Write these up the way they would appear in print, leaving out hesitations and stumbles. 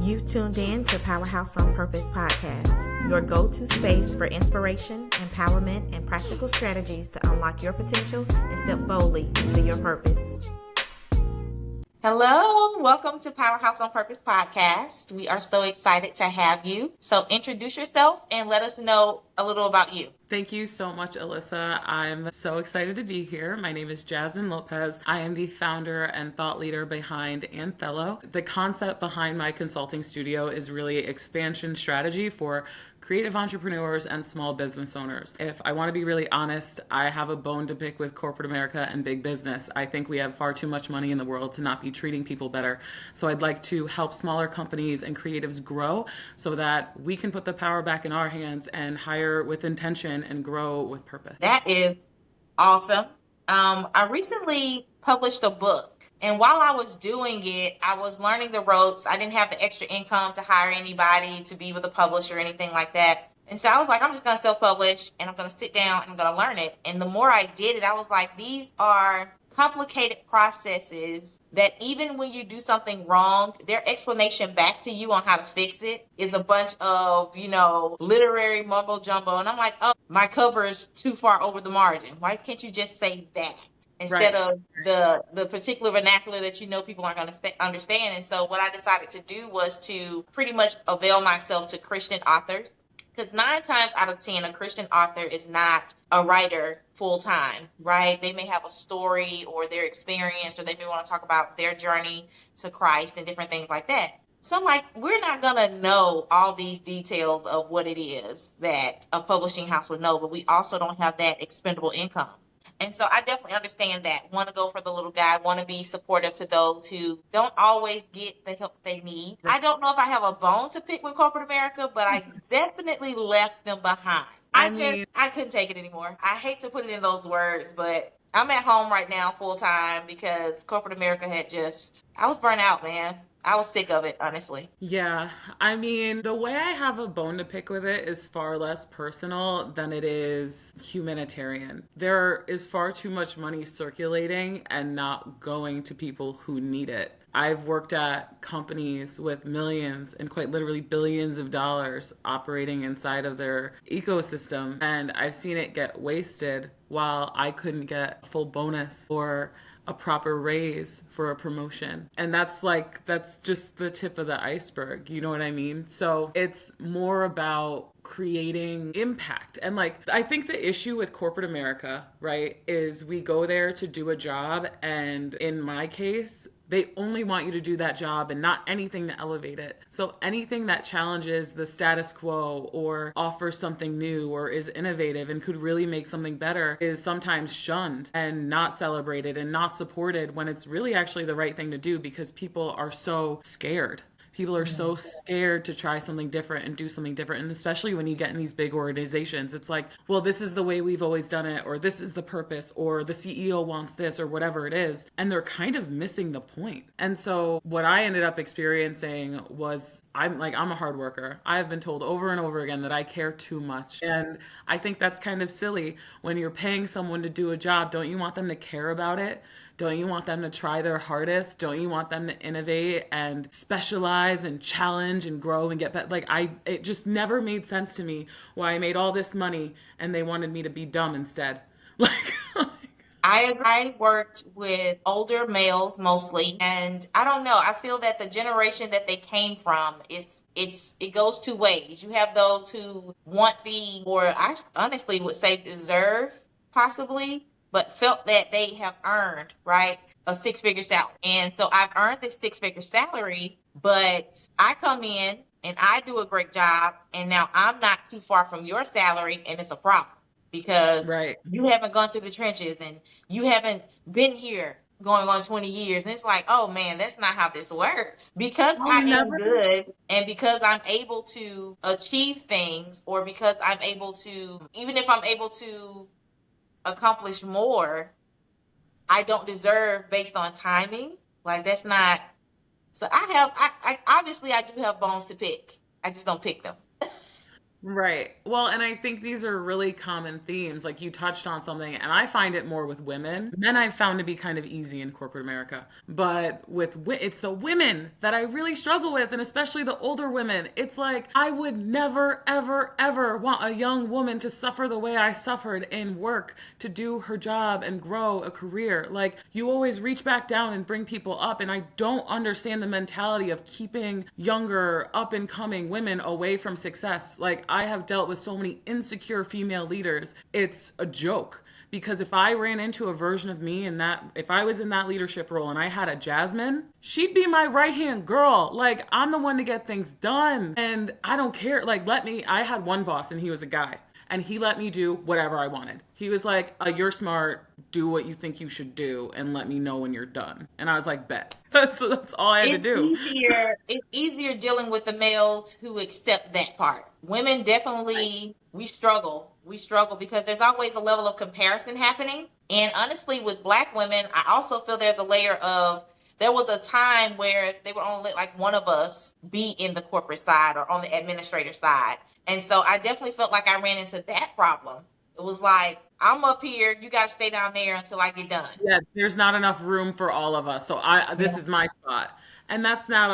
You've tuned in to Powerhouse on Purpose podcast, your go-to space for inspiration, empowerment, and practical strategies to unlock your potential and step boldly into your purpose. Hello, welcome to Powerhouse on Purpose podcast. We are so excited to have you. So introduce yourself and let us know a little about you. Thank you so much, Alisa. I'm so excited to be here. My name is Jazmyn Lopez. I am the founder and thought leader behind Anthello. The concept behind my consulting studio is really expansion strategy for creative entrepreneurs and small business owners. If I want to be really honest, I have a bone to pick with corporate America and big business. I think we have far too much money in the world to not be treating people better. So I'd like to help smaller companies and creatives grow so that we can put the power back in our hands and hire with intention and grow with purpose. That is awesome. I recently published a book. And while I was doing it, I was learning the ropes. I didn't have the extra income to hire anybody to be with a publisher or anything like that. And so I was like, I'm just going to self-publish and I'm going to sit down and I'm going to learn it. And the more I did it, I was like, these are complicated processes that even when you do something wrong, their explanation back to you on how to fix it is a bunch of, literary mumbo jumbo. And I'm like, oh, my cover is too far over the margin. Why can't you just say that? Instead of the particular vernacular that people aren't going to understand. And so what I decided to do was to pretty much avail myself to Christian authors. Because 9 times out of 10, a Christian author is not a writer full time, right? They may have a story or their experience, or they may want to talk about their journey to Christ and different things like that. So I'm like, we're not going to know all these details of what it is that a publishing house would know, but we also don't have that expendable income. And so I definitely understand that. Want to go for the little guy, want to be supportive to those who don't always get the help they need. I don't know if I have a bone to pick with corporate America, but I definitely left them behind. I couldn't take it anymore. I hate to put it in those words, but I'm at home right now full time because corporate America I was burnt out, man. I was sick of it, honestly. Yeah. The way I have a bone to pick with it is far less personal than it is humanitarian. There is far too much money circulating and not going to people who need it. I've worked at companies with millions and quite literally billions of dollars operating inside of their ecosystem, and I've seen it get wasted while I couldn't get a full bonus or a proper raise for a promotion. And that's just the tip of the iceberg. You know what I mean? So it's more about creating impact. And I think the issue with corporate America, right, is we go there to do a job. And in my case, they only want you to do that job and not anything to elevate it. So anything that challenges the status quo or offers something new or is innovative and could really make something better is sometimes shunned and not celebrated and not supported when it's really actually the right thing to do, because people are so scared. People are so scared to try something different and do something different. And especially when you get in these big organizations, it's like, well, this is the way we've always done it, or this is the purpose, or the CEO wants this, or whatever it is. And they're kind of missing the point. And so what I ended up experiencing was I'm a hard worker. I have been told over and over again that I care too much. And I think that's kind of silly. When you're paying someone to do a job, don't you want them to care about it? Don't you want them to try their hardest? Don't you want them to innovate and specialize and challenge and grow and get better? It just never made sense to me why I made all this money and they wanted me to be dumb instead. I worked with older males mostly, and I don't know. I feel that the generation that they came from it goes 2 ways. You have those who want or I honestly would say deserve possibly, but felt that they have earned, right, a 6-figure salary. And so I've earned this 6-figure salary, but I come in and I do a great job, and now I'm not too far from your salary, and it's a problem. Because you haven't gone through the trenches and you haven't been here going on 20 years. And it's like, oh man, that's not how this works. Because I am good and because I'm able to achieve things, or because I'm able to, even if I'm able to accomplish more, I don't deserve based on timing. That's not. So I obviously I do have bones to pick. I just don't pick them. Right. Well, and I think these are really common themes. Like you touched on something, and I find it more with women. Men I've found to be kind of easy in corporate America, but it's the women that I really struggle with, and especially the older women. It's like I would never, ever, ever want a young woman to suffer the way I suffered in work to do her job and grow a career. Like you always reach back down and bring people up, and I don't understand the mentality of keeping younger, up and coming women away from success. Like I have dealt with so many insecure female leaders. It's a joke because if I ran into a version of me in that, if I was in that leadership role and I had a Jazmyn, she'd be my right hand girl. Like I'm the one to get things done. And I don't care. Like I had one boss and he was a guy and he let me do whatever I wanted. He was like, you're smart, do what you think you should do and let me know when you're done. And I was like, bet. That's all I had to do. It's easier dealing with the males who accept that part. Women definitely we struggle because there's always a level of comparison happening. And honestly, with black women, I also feel there's a layer of there was a time where they would only let like one of us be in the corporate side or on the administrator side. And so I definitely felt like I ran into that problem. It was like, I'm up here, you gotta stay down there until I get done. Yeah, there's not enough room for all of us. So I this Yeah. is my spot. And that's not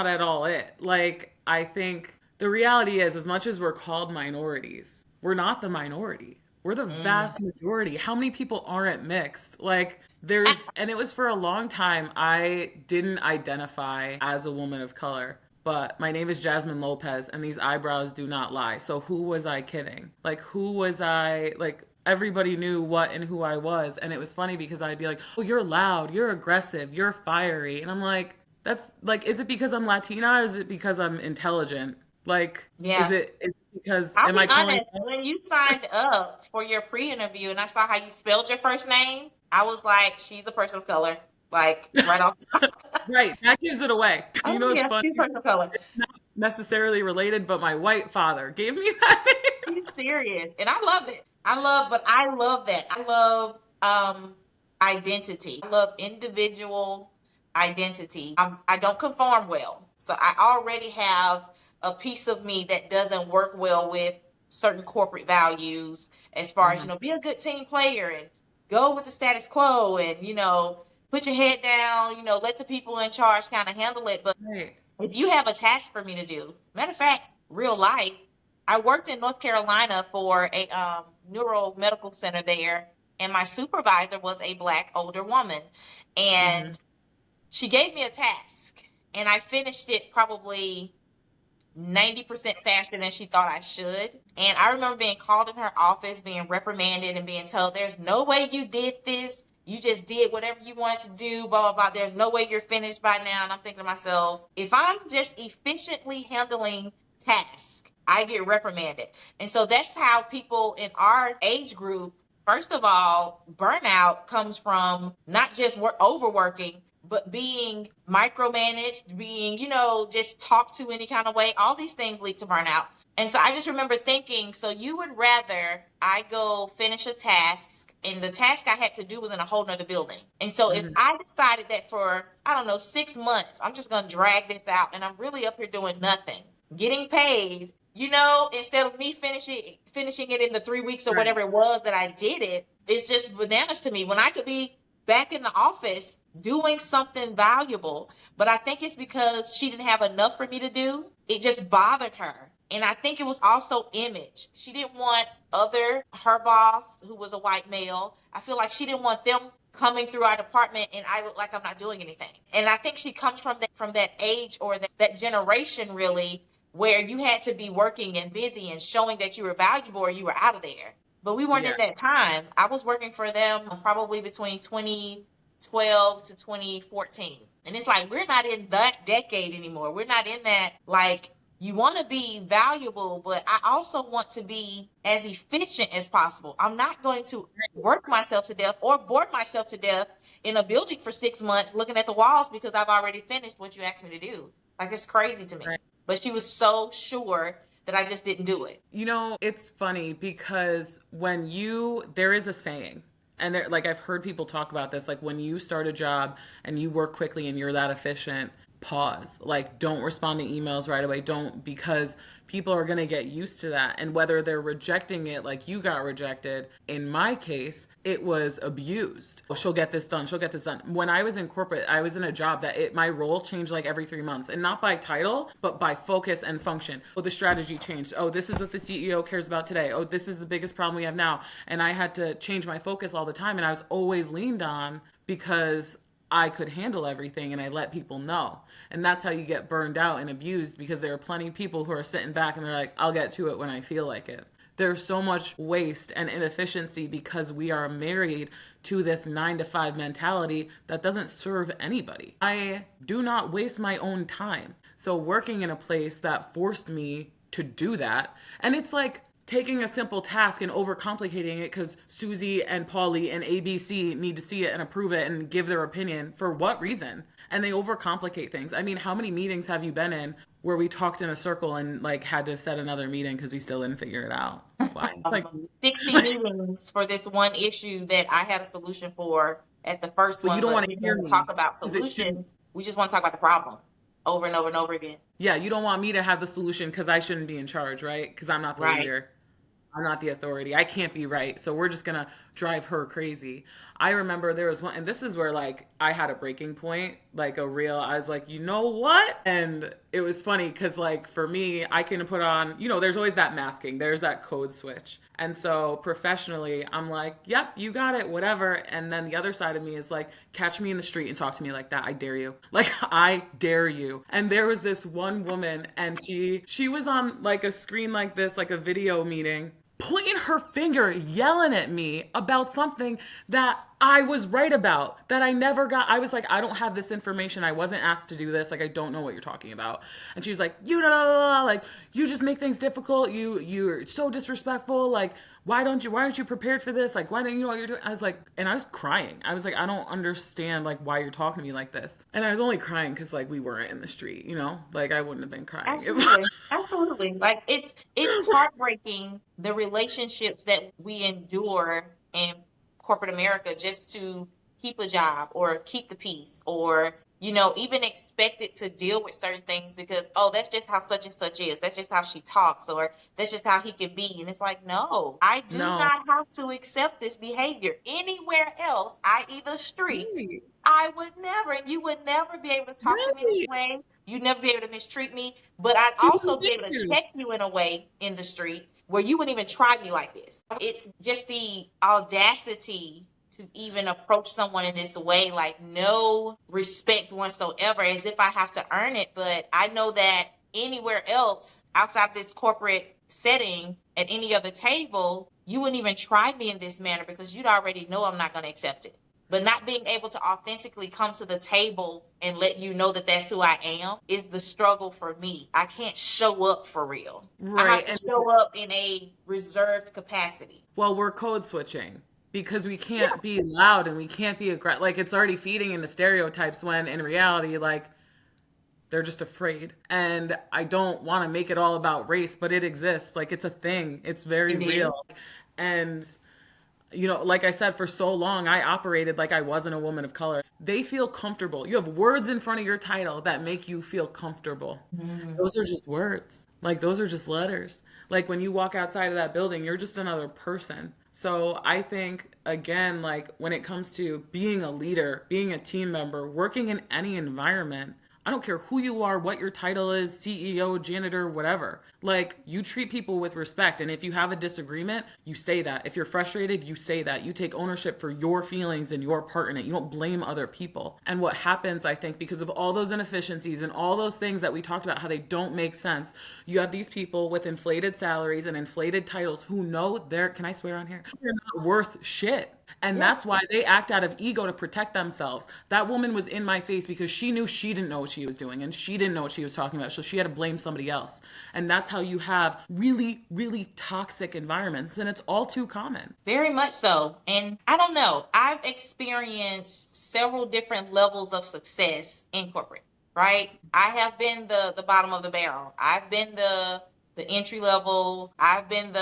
at all it. Like I think the reality is as much as we're called minorities, we're not the minority. We're the Mm. vast majority. How many people aren't mixed? Like there's and it was for a long time I didn't identify as a woman of color. But my name is Jazmyn Lopez and these eyebrows do not lie. So who was I kidding? Like who was I like everybody knew what and who I was. And it was funny because I'd be like, oh, you're loud, you're aggressive, you're fiery. And I'm like, that's like, is it because I'm Latina or is it because I'm intelligent? Like, Yeah. is it because, I'll am be I calling? honest, when you signed up for your pre-interview and I saw how you spelled your first name, I was like, she's a person of color. Like right off the top. Right, that gives it away. You Oh know, it's yeah, funny. she's a person of color. It's not necessarily related, but my white father gave me that name. He's serious. And I love it. But I love that. I love identity. I love individual identity. I don't conform well. So I already have a piece of me that doesn't work well with certain corporate values as far as, Mhm. be a good team player and go with the status quo and, put your head down, let the people in charge kind of handle it. But Right. if you have a task for me to do, matter of fact, real life, I worked in North Carolina for a neuro medical center there, and my supervisor was a black older woman, Hmm. and she gave me a task, and I finished it probably 90% faster than she thought I should. And I remember being called in her office, being reprimanded, and being told, there's no way you did this. You just did whatever you wanted to do, blah, blah, blah. There's no way you're finished by now. And I'm thinking to myself, if I'm just efficiently handling tasks, I get reprimanded. And so that's how people in our age group, first of all, burnout comes from not just overworking, but being micromanaged, being, just talked to any kind of way, all these things lead to burnout. And so I just remember thinking, so you would rather I go finish a task, and the task I had to do was in a whole nother building. And so if Hmm. I decided that for, I don't know, 6 months, I'm just going to drag this out and I'm really up here doing nothing, getting paid, instead of me finishing it in the 3 weeks or Right. whatever it was that I did it, it's just bananas to me when I could be back in the office doing something valuable. But I think it's because she didn't have enough for me to do. It just bothered her. And I think it was also image. She didn't want her boss, who was a white male, I feel like she didn't want them coming through our department and I look like I'm not doing anything. And I think she comes from that age or that generation really where you had to be working and busy and showing that you were valuable or you were out of there. But we weren't Yeah. in that time. I was working for them probably between 2012 to 2014. And it's like, we're not in that decade anymore. We're not in that, like, you want to be valuable, but I also want to be as efficient as possible. I'm not going to work myself to death or bore myself to death in a building for 6 months looking at the walls because I've already finished what you asked me to do. Like, it's crazy to me. Right. But she was so sure that I just didn't do it. You know, it's funny because there is a saying, and like I've heard people talk about this, like when you start a job and you work quickly and you're that efficient, pause. Like, don't respond to emails right away. Don't, because people are going to get used to that. And whether they're rejecting it like you got rejected, in my case, it was abused. Oh, she'll get this done. She'll get this done. When I was in corporate, I was in a job that my role changed like every 3 months, and not by title, but by focus and function. Oh, the strategy changed. Oh, this is what the CEO cares about today. Oh, this is the biggest problem we have now. And I had to change my focus all the time. And I was always leaned on because I could handle everything and I let people know. And that's how you get burned out and abused, because there are plenty of people who are sitting back and they're like, I'll get to it when I feel like it. There's so much waste and inefficiency because we are married to this 9 to 5 mentality that doesn't serve anybody. I do not waste my own time. So working in a place that forced me to do that, and it's like taking a simple task and overcomplicating it because Susie and Polly and ABC need to see it and approve it and give their opinion. For what reason? And they overcomplicate things. I mean, how many meetings have you been in where we talked in a circle and like had to set another meeting because we still didn't figure it out? Why? Like 60 meetings for this one issue that I had a solution for at the first but one, you don't but want we to hear don't me talk about because it shouldn't. solutions. We just want to talk about the problem over and over and over again. Yeah, you don't want me to have the solution because I shouldn't be in charge, right? Because I'm not the Right. leader. I'm not the authority. I can't be right. So we're just going to drive her crazy. I remember there was one, and this is where like I had a breaking point, like a real, I was like, you know what? And it was funny because like for me, I can put on, there's always that masking, there's that code switch. And so professionally, I'm like, yep, you got it, whatever. And then the other side of me is like, catch me in the street and talk to me like that. I dare you. Like, I dare you. And there was this one woman, and she was on like a screen like this, like a video meeting, pointing her finger, yelling at me about something that I was right about, that I never got. I was like, I don't have this information. I wasn't asked to do this. Like, I don't know what you're talking about. And she was like, you know, like, you just make things difficult. You're so disrespectful. Like, why aren't you prepared for this? Like, why don't you know what you're doing? I was like, and I was crying. I was like, I don't understand like why you're talking to me like this. And I was only crying because like we weren't in the street, like I wouldn't have been crying. Absolutely. Absolutely. Like it's heartbreaking, the relationships that we endure in corporate America just to keep a job or keep the peace, or even expected to deal with certain things because, oh, that's just how such and such is. That's just how she talks, or that's just how he can be. And it's like, no, I do No. not have to accept this behavior anywhere else, i.e. the street. Right. I would never, and you would never be able to talk to me this Right. way. You'd never be able to mistreat me, but I'd also be able to check you in a way in the street where you wouldn't even try me like this. It's just the audacity to even approach someone in this way, like no respect whatsoever, as if I have to earn it. But I know that anywhere else outside this corporate setting, at any other table, you wouldn't even try me in this manner because you'd already know I'm not going to accept it. But not being able to authentically come to the table and let you know that that's who I am is the struggle for me. I can't show up for real. I have Right. to And show up in a reserved capacity. well, we're code switching because we Yeah. can't be loud and we can't be aggressive. Like it's already feeding into stereotypes when in reality, like they're just afraid. And I don't want to make it all about race, but it exists. Like it's a thing. It's very It real. is. And like I said, for so long, I operated like I wasn't a woman of color. They feel comfortable. You have words in front of your title that make you feel comfortable. Mhm. Those are just words. Like, those are just letters. Like, when you walk outside of that building, you're just another person. So I think, again, like, when it comes to being a leader, being a team member, working in any environment, I don't care who you are, what your title is, CEO, janitor, whatever. Like, you treat people with respect. And if you have a disagreement, you say that. If you're frustrated, you say that. You take ownership for your feelings and your part in it. You don't blame other people. And what happens, I think, because of all those inefficiencies and all those things that we talked about, how they don't make sense, you have these people with inflated salaries and inflated titles who know can I swear on here? They're not worth shit. And that's why they act out of ego to protect themselves. That woman was in my face because she knew she didn't know what she was doing and she didn't know what she was talking about. So she had to blame somebody else. And that's how you have really, really toxic environments. And it's all too common. Very much so. And I don't know. I've experienced several different levels of success in corporate, right? I have been the bottom of the barrel. I've been the the entry level. I've been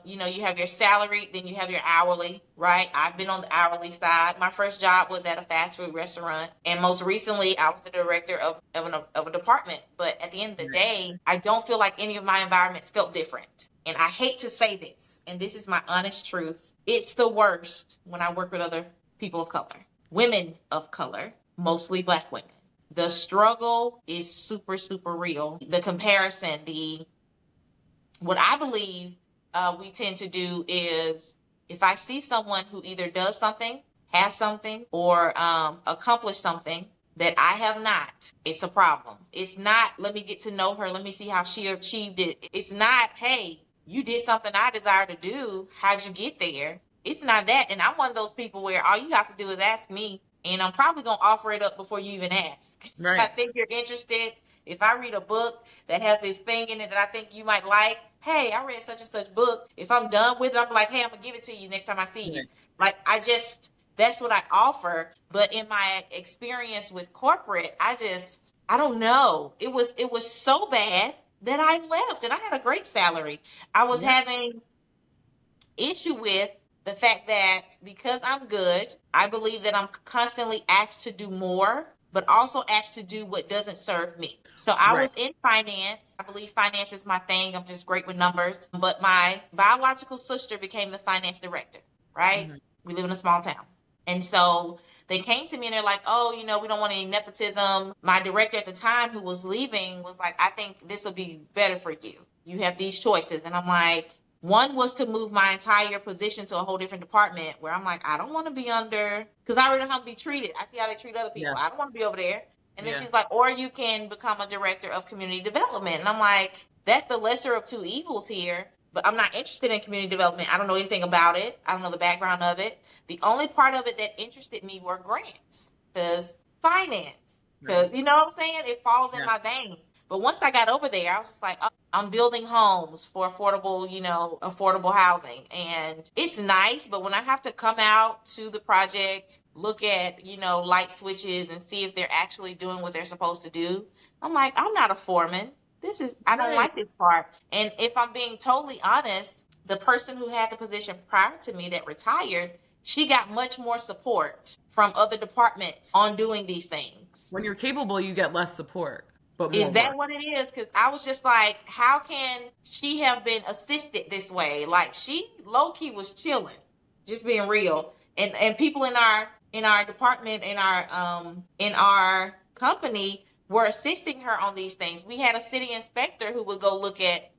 you have your salary, then you have your hourly, right? I've been on the hourly side. My first job was at a fast food restaurant. And most recently, I was the director of a department. But at the end of the day, I don't feel like any of my environments felt different. And I hate to say this, and this is my honest truth. It's the worst when I work with other people of color, women of color, mostly Black women. The struggle is super, super real. The comparison, what I believe we tend to do is if I see someone who either does something, has something, or accomplished something that I have not, it's a problem. It's not, let me get to know her, let me see how she achieved it. It's not, hey, you did something I desire to do. How'd you get there? It's not that. And I'm one of those people where all you have to do is ask me, and I'm probably going to offer it up before you even ask. Right. I think you're interested. If I read a book that has this thing in it that I think you might like, hey, I read such and such book. If I'm done with it, I'm like, hey, I'm going to give it to you next time I see you. Like, that's what I offer. But in my experience with corporate, I don't know. It was so bad that I left, and I had a great salary. I was having issue with the fact that because I'm good, I believe that I'm constantly asked to do more, but also asked to do what doesn't serve me. So I was in finance. I believe finance is my thing. I'm just great with numbers. But my biological sister became the finance director, right? Mm-hmm. We live in a small town. And so they came to me and they're like, oh, we don't want any nepotism. My director at the time who was leaving was like, I think this will be better for you. You have these choices. And I'm like, one was to move my entire position to a whole different department where I'm like, I don't want to be under, because I already know how to be treated. I see how they treat other people. I don't want to be over there. And then she's like, or you can become a director of community development. And I'm like, that's the lesser of two evils here. But I'm not interested in community development. I don't know anything about it. I don't know the background of it. The only part of it that interested me were grants, because finance, because you know what I'm saying? It falls in my vein. But once I got over there, I was just like, oh, I'm building homes for affordable housing. And it's nice, but when I have to come out to the project, look at, light switches and see if they're actually doing what they're supposed to do, I'm like, I'm not a foreman. I don't like this part. And if I'm being totally honest, the person who had the position prior to me that retired, she got much more support from other departments on doing these things. When you're capable, you get less support. But is that what it is? Because I was just like, how can she have been assisted this way? Like, she low-key was chilling, just being real. And people in our department, in our company, were assisting her on these things. We had a city inspector who would go look at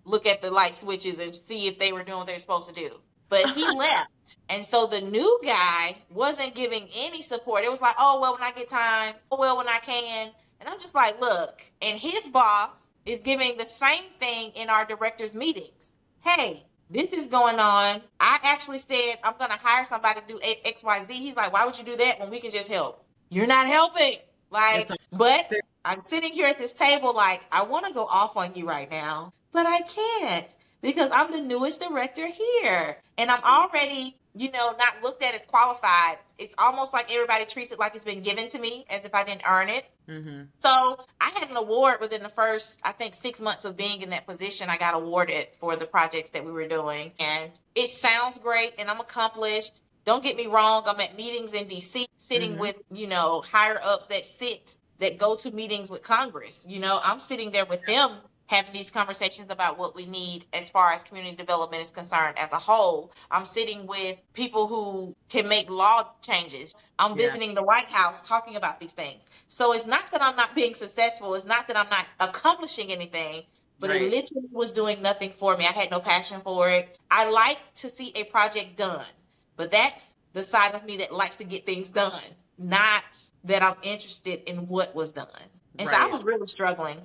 the light switches and see if they were doing what they're supposed to do. But he left. And so the new guy wasn't giving any support. It was like, oh, well, when I get time. Oh, well, when I can. And I'm just like, look. And his boss is giving the same thing in our directors' meetings. Hey, this is going on. I actually said I'm going to hire somebody to do X, Y, Z. He's like, why would you do that when we can just help? You're not helping. But I'm sitting here at this table like, I want to go off on you right now, but I can't because I'm the newest director here. And I'm already, not looked at as qualified. It's almost like everybody treats it like it's been given to me as if I didn't earn it. Mm-hmm. So I had an award within the first, I think, 6 months of being in that position. I got awarded for the projects that we were doing. And it sounds great and I'm accomplished. Don't get me wrong. I'm at meetings in DC sitting with, higher ups that go to meetings with Congress. I'm sitting there with them having these conversations about what we need as far as community development is concerned as a whole. I'm sitting with people who can make law changes. I'm visiting the White House talking about these things. So it's not that I'm not being successful. It's not that I'm not accomplishing anything, but it literally was doing nothing for me. I had no passion for it. I like to see a project done, but that's the side of me that likes to get things done, not that I'm interested in what was done. And so I was really struggling.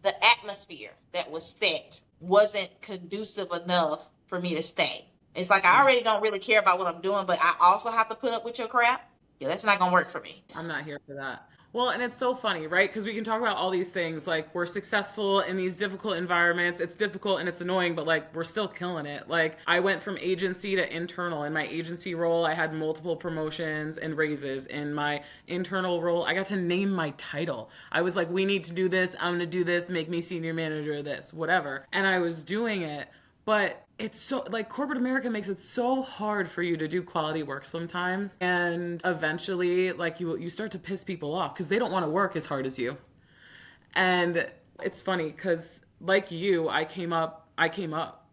The atmosphere that was set wasn't conducive enough for me to stay. It's like I already don't really care about what I'm doing, but I also have to put up with your crap. Yeah, that's not gonna work for me. I'm not here for that. Well, and it's so funny, right? Because we can talk about all these things like we're successful in these difficult environments. It's difficult and it's annoying, but like we're still killing it. Like I went from agency to internal. In my agency role, I had multiple promotions and raises. In my internal role, I got to name my title. I was like, we need to do this. I'm going to do this. Make me senior manager of this, whatever. And I was doing it. But it's so like corporate America makes it so hard for you to do quality work sometimes. And eventually, like you start to piss people off because they don't want to work as hard as you. And it's funny because like you, I came up.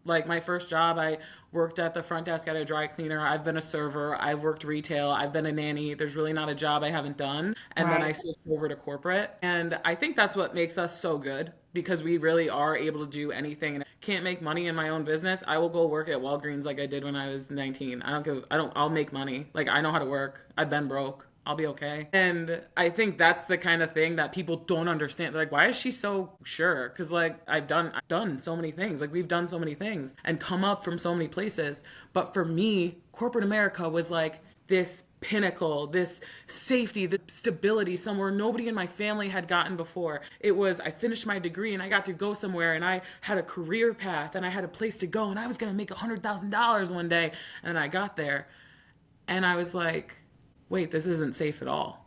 Like my first job, I worked at the front desk at a dry cleaner. I've been a server. I've worked retail. I've been a nanny. There's really not a job I haven't done. And then I Right. switched over to corporate. And I think that's what makes us so good because we really are able to do anything. And I can't make money in my own business. I will go work at Walgreens like I did when I was 19. I'll make money. Like I know how to work. I've been broke. I'll be okay. And I think that's the kind of thing that people don't understand. They're like, why is she so sure? Because like I've done so many things. Like we've done so many things and come up from so many places. But for me, corporate America was like this pinnacle, this safety, this stability somewhere nobody in my family had gotten before. It was, I finished my degree and I got to go somewhere and I had a career path and I had a place to go and I was going to make $100,000 one day. And I got there and I was like, wait, this isn't safe at all.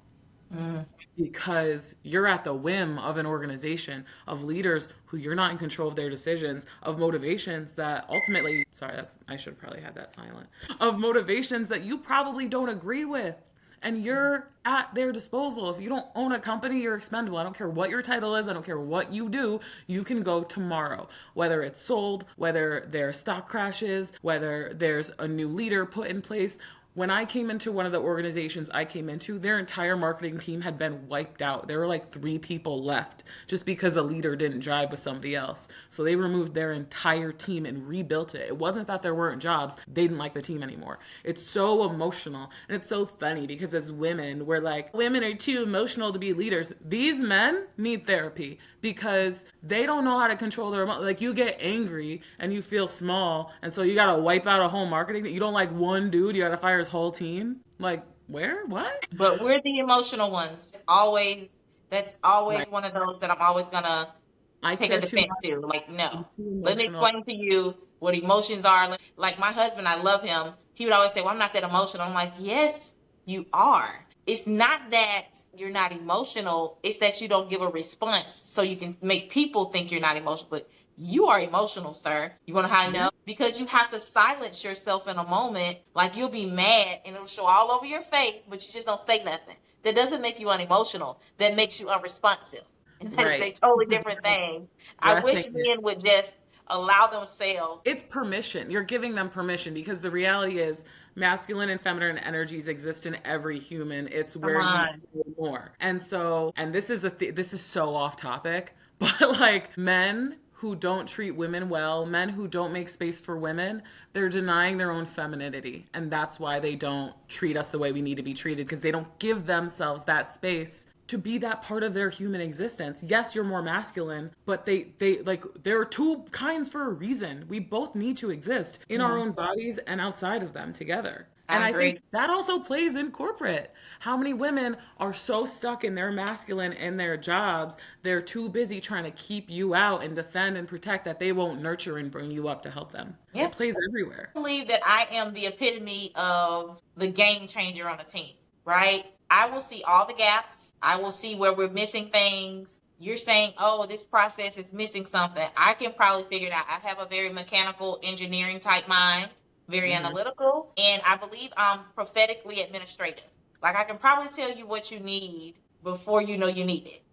Mm. Because you're at the whim of an organization, of leaders who you're not in control of their decisions, of motivations that ultimately, sorry, I should have probably had that silent, of motivations that you probably don't agree with. And you're at their disposal. If you don't own a company, you're expendable. I don't care what your title is. I don't care what you do. You can go tomorrow. Whether it's sold, whether their stock crashes, whether there's a new leader put in place, when I came into one of the organizations I came into, their entire marketing team had been wiped out. There were like 3 people left just because a leader didn't jive with somebody else. So they removed their entire team and rebuilt it. It wasn't that there weren't jobs, they didn't like the team anymore. It's so emotional and it's so funny because as women, we're like, women are too emotional to be leaders. These men need therapy because they don't know how to control their emotions. Like you get angry and you feel small, and so you gotta wipe out a whole marketing. You don't like one dude, you gotta fire his whole team. Like where? What? But we're the emotional ones. Always, that's always Right. one of those that I'm always gonna I take a care too defense much. to. Like, I'm no. too Let me emotional. explain to you what emotions are. Like my husband, I love him. He would always say, well, I'm not that emotional. I'm like, yes, you are. It's not that you're not emotional, it's that you don't give a response so you can make people think you're not emotional. But you are emotional, sir. You want to know how I Yeah. know? Because you have to silence yourself in a moment. Like you'll be mad and it'll show all over your face, but you just don't say nothing. That doesn't make you unemotional. That makes you unresponsive. And that is a Right. totally Because different you're thing. I addressing wish it. men would just allow themselves. It's permission. You're giving them permission because the reality is masculine and feminine energies exist in every human. It's Come where you on. feel more. And so, and this is this is so off topic, but like men who don't treat women well, men who don't make space for women, they're denying their own femininity. And that's why they don't treat us the way we need to be treated because they don't give themselves that space to be that part of their human existence. Yes, you're more masculine, but they like there are two kinds for a reason. We both need to exist in our Mhm. own bodies and outside of them together. And I I think agree. that also plays in corporate. How many women are so stuck in their masculine and their jobs, they're too busy trying to keep you out and defend and protect that they won't nurture and bring you up to help them. Yeah. It plays everywhere. I believe that I am the epitome of the game changer on a team, right? I will see all the gaps. I will see where we're missing things. You're saying, oh, this process is missing something. I can probably figure it out. I have a very mechanical engineering type mind, very Hmm. analytical, and I believe I'm prophetically administrative. Like I can probably tell you what you need before you know you need it.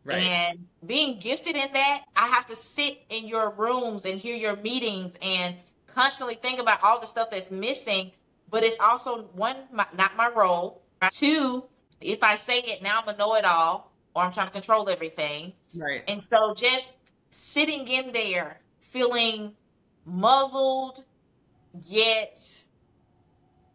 Right. And being gifted in that, I have to sit in your rooms and hear your meetings and constantly think about all the stuff that's missing. But it's also one, not my role. Two, if I say it, now I'm a know it all or I'm trying to control everything. Right. And so just sitting in there, feeling muzzled yet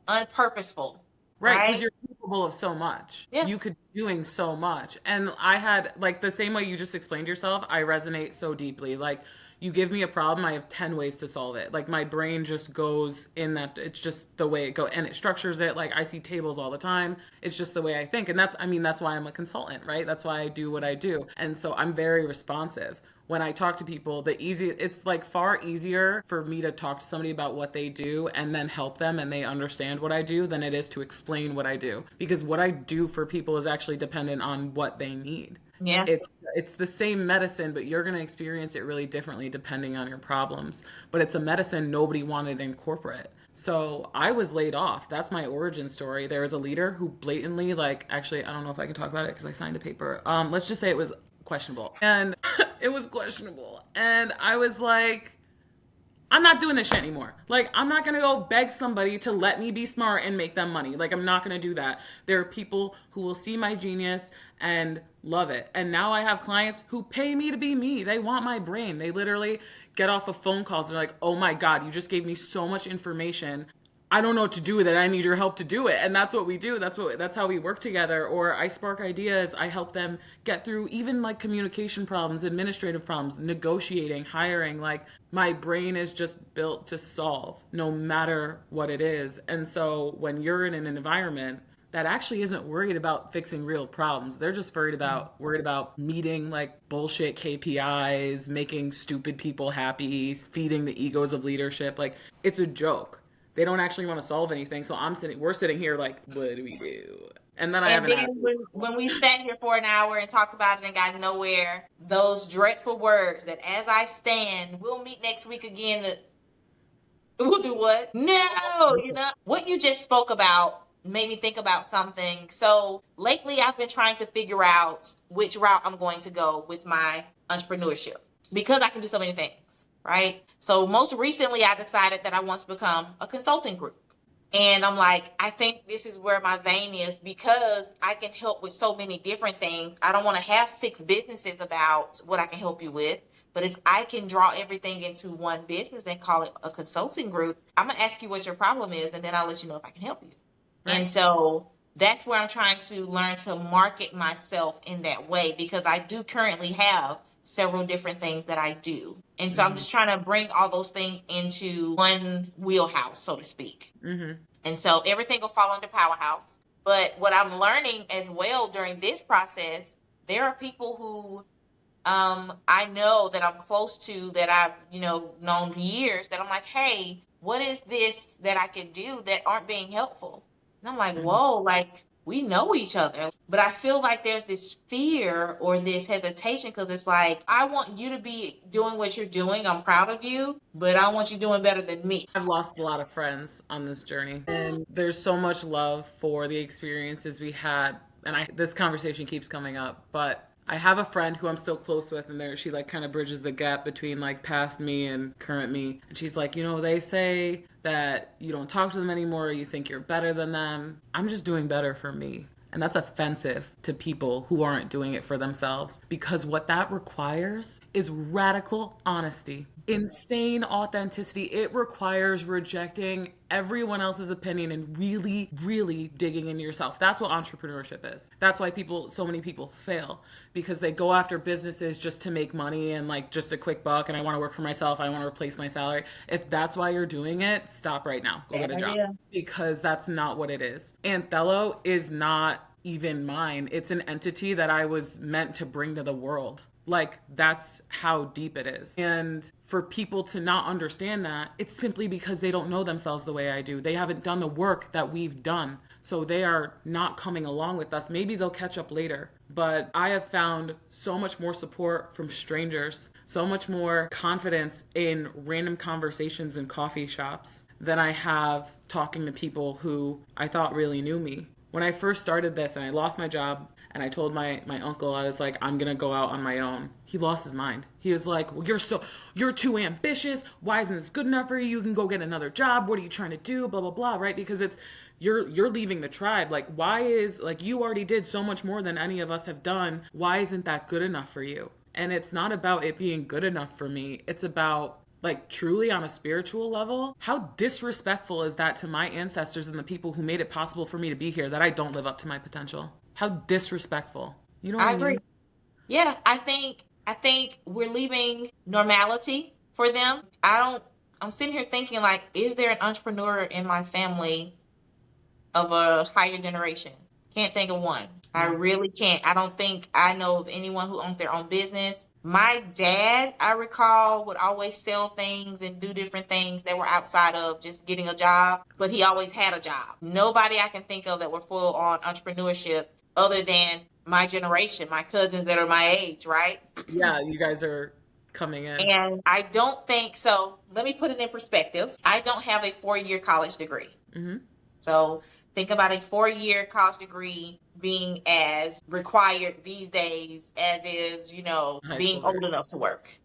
unpurposeful, Right, because right? you're capable of so much. Yeah. You could be doing so much. And I had, like, the same way you just explained yourself, I resonate so deeply. Like, you give me a problem, I have 10 ways to solve it. Like my brain just goes in that, it's just the way it goes, and it structures it. Like I see tables all the time. It's just the way I think. And that's why I'm a consultant, right? That's why I do what I do. And so I'm very responsive. When I talk to people, it's like far easier for me to talk to somebody about what they do and then help them and they understand what I do than it is to explain what I do. Because what I do for people is actually dependent on what they need. Yeah. It's the same medicine, but you're going to experience it really differently depending on your problems. But it's a medicine nobody wanted in corporate. So I was laid off. That's my origin story. There was a leader who blatantly, like, actually, I don't know if I can talk about it because I signed a paper. Let's just say it was questionable. And it was questionable. And I was like, I'm not doing this shit anymore. Like, I'm not going to go beg somebody to let me be smart and make them money. Like, I'm not going to do that. There are people who will see my genius and love it. And now I have clients who pay me to be me. They want my brain. They literally get off of phone calls. They're like, oh my God, you just gave me so much information. I don't know what to do with it. I need your help to do it. And that's what we do. That's how we work together. Or I spark ideas. I help them get through even like communication problems, administrative problems, negotiating, hiring. Like my brain is just built to solve no matter what it is. And so when you're in an environment that actually isn't worried about fixing real problems, they're just worried about meeting like bullshit KPIs, making stupid people happy, feeding the egos of leadership. Like it's a joke. They don't actually want to solve anything. So we're sitting here like, what do we do? And then I have And an then when we sat here for an hour and talked about it and got nowhere, those dreadful words that as I stand, we'll meet next week again. We'll do what? No, what you just spoke about made me think about something. So lately I've been trying to figure out which route I'm going to go with my entrepreneurship because I can do so many things, right? So most recently I decided that I want to become a consulting group. And I'm like, I think this is where my vein is because I can help with so many different things. I don't want to have 6 businesses about what I can help you with. But if I can draw everything into one business and call it a consulting group, I'm going to ask you what your problem is, and then I'll let you know if I can help you. Right. And so that's where I'm trying to learn to market myself in that way because I do currently have several different things that I do. And so I'm just trying to bring all those things into one wheelhouse, so to speak. And so everything will fall under Powerhouse. But what I'm learning as well during this process, there are people who I know that I'm close to that I've, known for years that I'm like, hey, what is this that I can do that aren't being helpful? And I'm like, whoa, like we know each other. But I feel like there's this fear or this hesitation because it's like, I want you to be doing what you're doing. I'm proud of you, but I want you doing better than me. I've lost a lot of friends on this journey. And there's so much love for the experiences we had. And this conversation keeps coming up, but I have a friend who I'm still close with, and she like kind of bridges the gap between like past me and current me. And she's like, they say that you don't talk to them anymore, you think you're better than them. I'm just doing better for me. And that's offensive to people who aren't doing it for themselves because what that requires is radical honesty, insane authenticity. It requires rejecting everyone else's opinion and really, really digging into yourself. That's what entrepreneurship is. That's why so many people fail because they go after businesses just to make money and like just a quick buck and I want to work for myself. I want to replace my salary. If that's why you're doing it, stop right now. Go get a job because that's not what it is. Anthello is not even mine. It's an entity that I was meant to bring to the world. Like that's how deep it is. And for people to not understand that, it's simply because they don't know themselves the way I do. They haven't done the work that we've done. So they are not coming along with us. Maybe they'll catch up later. But I have found so much more support from strangers, so much more confidence in random conversations in coffee shops than I have talking to people who I thought really knew me. When I first started this and I lost my job and I told my uncle, I was like, I'm going to go out on my own. He lost his mind. He was like, well, you're too ambitious. Why isn't this good enough for you? You can go get another job. What are you trying to do? Blah, blah, blah. Right. Because you're leaving the tribe. Like, you already did so much more than any of us have done. Why isn't that good enough for you? And it's not about it being good enough for me. It's about like truly on a spiritual level, how disrespectful is that to my ancestors and the people who made it possible for me to be here that I don't live up to my potential? How disrespectful. You know what I agree. mean? Yeah, I think I think we're leaving normality for them. I'm sitting here thinking, like, is there an entrepreneur in my family of a higher generation? Can't think of one. I No. really can't. I don't think I know of anyone who owns their own business. My dad, I recall, would always sell things and do different things that were outside of just getting a job, but he always had a job. Nobody I can think of that were full on entrepreneurship other than my generation, my cousins that are my age, right? Yeah, you guys are coming in. And I don't think so. Let me put it in perspective. I don't have a 4-year college degree. Hmm. So think about a 4-year college degree being as required these days as is, High being school old degree. enough to work.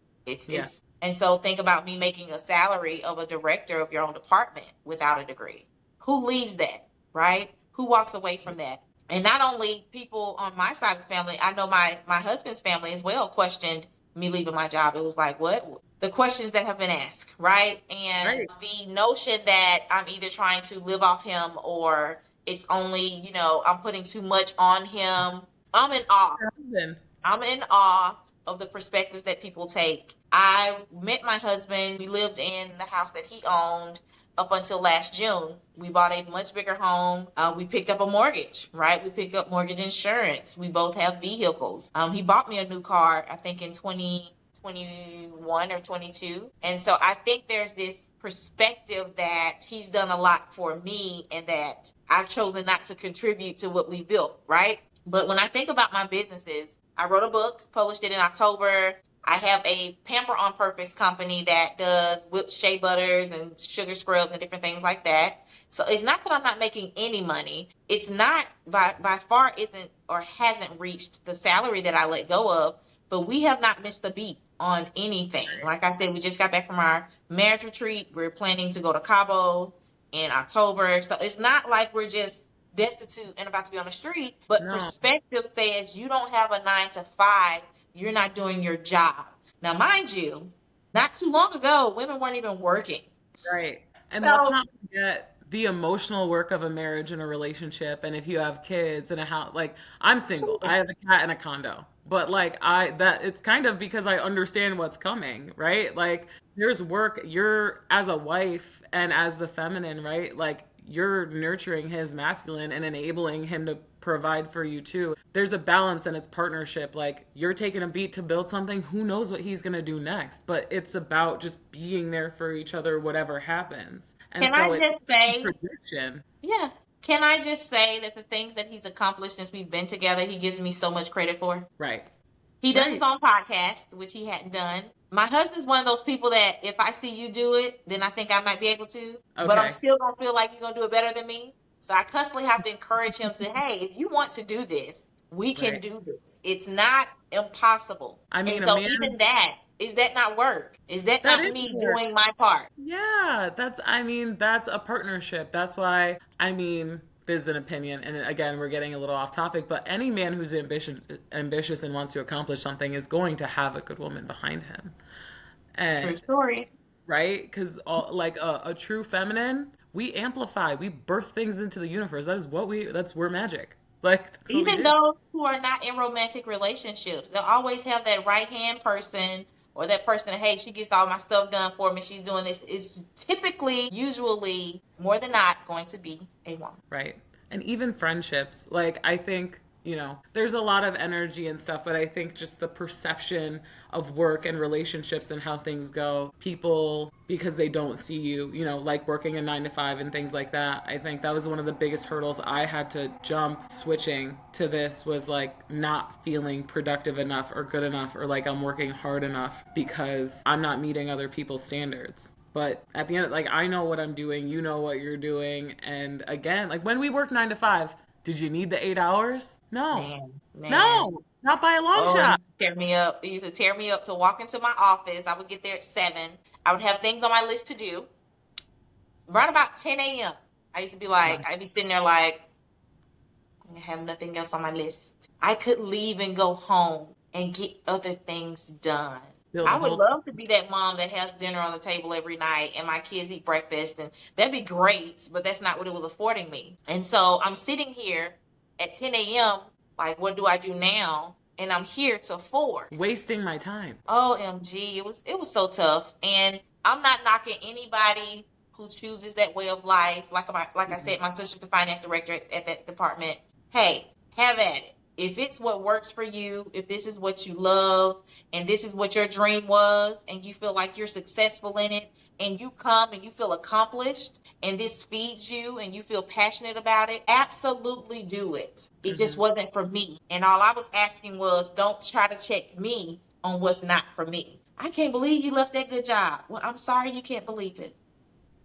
Yeah. And so think about me making a salary of a director of your own department without a degree. Who leaves that, right? Who walks away from that? And not only people on my side of the family, I know my husband's family as well questioned me leaving my job. It was like, what? The questions that have been asked, right? And Right. the notion that I'm either trying to live off him or it's only, I'm putting too much on him. I'm in awe. Your husband. I'm in awe of the perspectives that people take. I met my husband. We lived in the house that he owned up until last June. We bought a much bigger home. We picked up a mortgage, right? We picked up mortgage insurance. We both have vehicles. He bought me a new car, I think in 2021 or 22. And so I think there's this perspective that he's done a lot for me and that I've chosen not to contribute to what we built, right? But when I think about my businesses, I wrote a book, published it in October. I have a Pamper on Purpose company that does whipped shea butters and sugar scrubs and different things like that. So it's not that I'm not making any money. It's not by far isn't or hasn't reached the salary that I let go of, but we have not missed a beat on anything. Like I said, we just got back from our marriage retreat. We're planning to go to Cabo in October. So it's not like we're just destitute and about to be on the street, but No. perspective says you don't have a 9 to 5, you're not doing your job. Now, mind you, not too long ago, women weren't even working. Right. And let's So, not forget the emotional work of a marriage and a relationship. And if you have kids and a house, like I'm single, I have a cat and a condo. But like that it's kind of because I understand what's coming, right? Like there's work, you're as a wife and as the feminine, right? Like you're nurturing his masculine and enabling him to provide for you too. There's a balance and it's partnership. Like you're taking a beat to build something, who knows what he's going to do next, but it's about just being there for each other whatever happens. And can I so it's just say, projection. yeah, can I just say that the things that he's accomplished since we've been together, he gives me so much credit for? Right. He does his Right. own podcast, which he hadn't done. My husband's one of those people that if I see you do it, then I think I might be able to. But I'm Okay. still gonna feel like you're gonna do it better than me. So I constantly have to encourage him to, hey, if you want to do this, we can Right. do this. It's not impossible. I And mean, a so man even that, is that not work? Is that that not is me work. doing my part? Yeah, I mean, that's a partnership. That's why, I mean, there's an opinion, and again, we're getting a little off topic, but any man who's ambitious and wants to accomplish something is going to have a good woman behind him. True And, story. right? Because, like, a true feminine, we amplify, we birth things into the universe. We're magic. Like, that's what we Even do. those who are not in romantic relationships, they'll always have that right hand person or that person, hey, she gets all my stuff done for me. She's doing this. It's typically, usually, more than not, going to be a woman. Right. And even friendships, like I think, there's a lot of energy and stuff, but I think just the perception of work and relationships and how things go, people, because they don't see you, like working a 9 to 5 and things like that. I think that was one of the biggest hurdles I had to jump switching to this was like not feeling productive enough or good enough or like I'm working hard enough because I'm not meeting other people's standards. But at the end, like, I know what I'm doing, you know what you're doing. And again, like when we worked 9 to 5, did you need the 8 hours? No. Man. No, not by a long Oh, it shot. used to tear me up. It used to tear me up to walk into my office. I would get there at 7. I would have things on my list to do. Right about 10 a.m. I used to be like, Right. I'd be sitting there like, I have nothing else on my list. I could leave and go home and get other things done. Build I a would whole. love to be that mom that has dinner on the table every night and my kids eat breakfast, and that'd be great, but that's not what it was affording me. And so I'm sitting here at 10 a.m. like, what do I do now? and I'm here till 4. Wasting my time. OMG, it was so tough. And I'm not knocking anybody who chooses that way of life. Like I said, my sister's the finance director at that department. Hey, have at it. If it's what works for you, if this is what you love, and this is what your dream was, and you feel like you're successful in it, and you come and you feel accomplished, and this feeds you, and you feel passionate about it, absolutely do it. It just wasn't for me. And all I was asking was, don't try to check me on what's not for me. I can't believe you left that good job. Well, I'm sorry you can't believe it.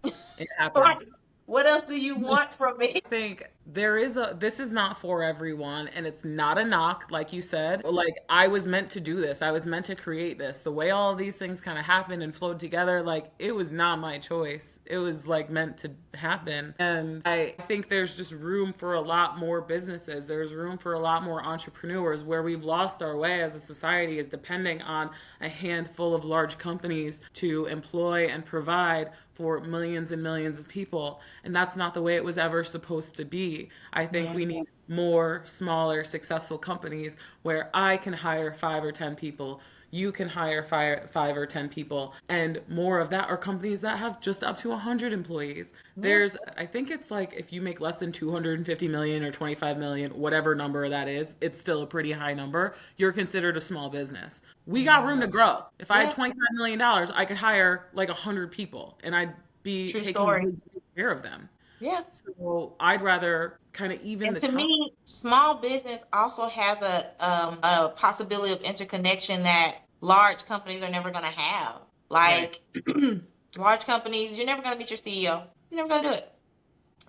It Like, happens. what else do you want from me? I think this is not for everyone, and it's not a knock, like you said. Like, I was meant to do this. I was meant to create this. The way all of these things kind of happened and flowed together, like, it was not my choice. It was like meant to happen. And I think there's just room for a lot more businesses. There's room for a lot more entrepreneurs. Where we've lost our way as a society is depending on a handful of large companies to employ and provide for millions and millions of people. And that's not the way it was ever supposed to be. I think we need more smaller, successful companies where I can hire 5 or 10 people. You can hire five or 10 people, and more of that are companies that have just up to 100 employees. I think it's like if you make less than 250 million or 25 million, whatever number that is, it's still a pretty high number. You're considered a small business. We got room to grow. If I had $25 million, I could hire like 100 people, and I'd be True taking story. really good care of them. Yeah. So I'd rather kind of even And the to top. me, small business also has a possibility of interconnection that large companies are never going to have. Right. Like large companies, you're never going to meet your CEO. You're never going to do it.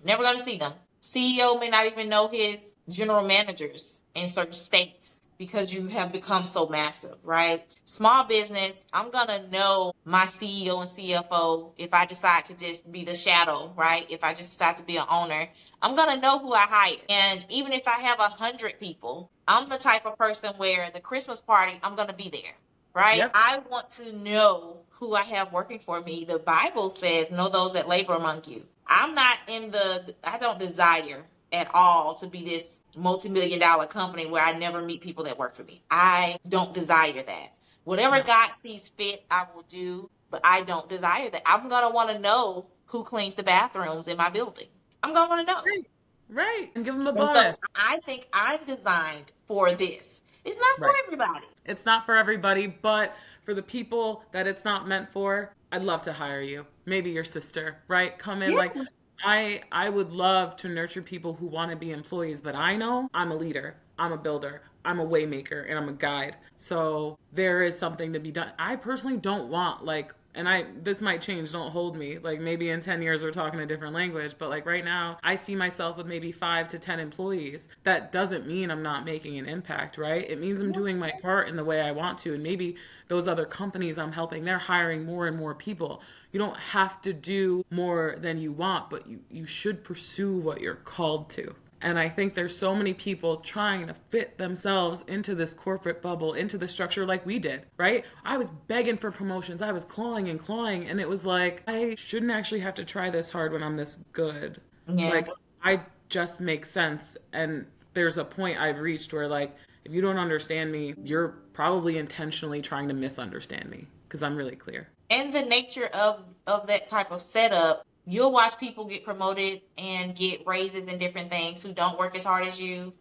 Never going to see them. CEO may not even know his general managers in certain states because you have become so massive, right? Small business, I'm going to know my CEO and CFO if I decide to just be the shadow, right? If I just decide to be an owner, I'm going to know who I hire. And even if I have 100 people, I'm the type of person where the Christmas party, I'm going to be there, right? Yep. I want to know who I have working for me. The Bible says, know those that labor among you. I don't desire at all to be this multi-million-dollar company where I never meet people that work for me. I don't desire that. Whatever No. God sees fit, I will do, but I don't desire that. I'm going to want to know who cleans the bathrooms in my building. I'm going to want to know. Right. Right. And give them a And so bonus. I think I'm designed for this. It's not for Right. everybody. It's not for everybody, but for the people that it's not meant for, I'd love to hire you. Maybe your sister, right? Come in like Yeah. I would love to nurture people who want to be employees, but I know I'm a leader, I'm a builder, I'm a waymaker, and I'm a guide. So there is something to be done. I personally don't want like and this might change, don't hold me. Like maybe in 10 years we're talking a different language, but like right now I see myself with maybe 5 to 10 employees. That doesn't mean I'm not making an impact, right? It means I'm doing my part in the way I want to, and maybe those other companies I'm helping, they're hiring more and more people. You don't have to do more than you want, but you should pursue what you're called to. And I think there's so many people trying to fit themselves into this corporate bubble, into the structure like we did, right? I was begging for promotions. I was clawing and clawing. And it was like, I shouldn't actually have to try this hard when I'm this good. Yeah. Like, I just make sense. And there's a point I've reached where, like, if you don't understand me, you're probably intentionally trying to misunderstand me because I'm really clear. And the nature of that type of setup, you'll watch people get promoted and get raises and different things who don't work as hard as you,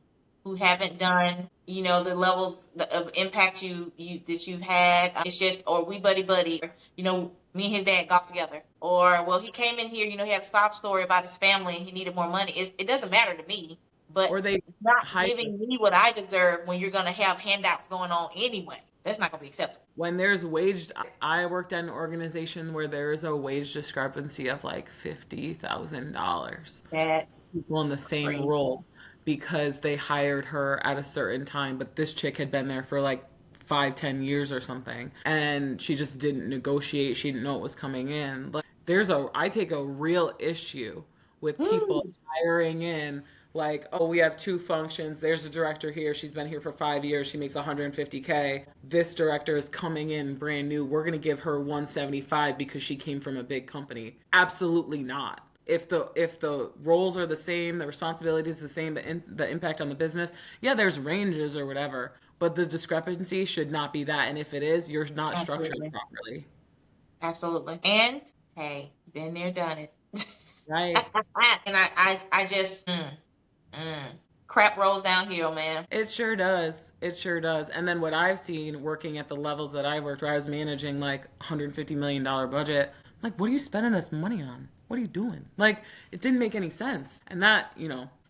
who haven't done, the levels of impact you that you've had. It's just, or we buddy, me and his dad golf together, or well, he came in here, he had a sob story about his family and he needed more money. It doesn't matter to me, but Or they it's not hide giving me what I deserve when you're gonna have handouts going on anyway. That's not gonna be acceptable. when there's wage. I worked at an organization where there's a wage discrepancy of like $50,000. That's People in the same crazy. role because they hired her at a certain time, but this chick had been there for like 5, 10 years or something, and she just didn't negotiate. She didn't know what was coming in. Like, I take a real issue with people hiring in like, oh, we have 2 functions. There's a director here. She's been here for 5 years. She makes 150K. This director is coming in brand new. We're going to give her 175 because she came from a big company. Absolutely not. If the roles are the same, the responsibilities the same, the impact on the business, yeah, there's ranges or whatever, but the discrepancy should not be that. And if it is, you're not structured Absolutely. properly. Absolutely. And hey, been there, done it. Right. And I just mm. Crap rolls downhill, man. It sure does. It sure does. And then what I've seen working at the levels that I worked, where I was managing like $150 million budget, I'm like, what are you spending this money on? What are you doing? Like, it didn't make any sense. And that,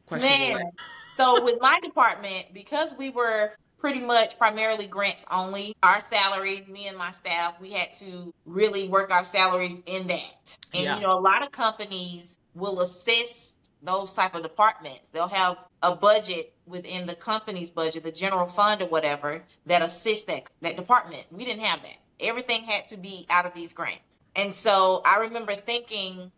questionable. Man. So with my department, because we were pretty much primarily grants only, our salaries, me and my staff, we had to really work our salaries in that. And Yeah. a lot of companies will assist those type of departments. They'll have a budget within the company's budget, the general fund or whatever, that assists that department. We didn't have that. Everything had to be out of these grants. And so I remember thinking,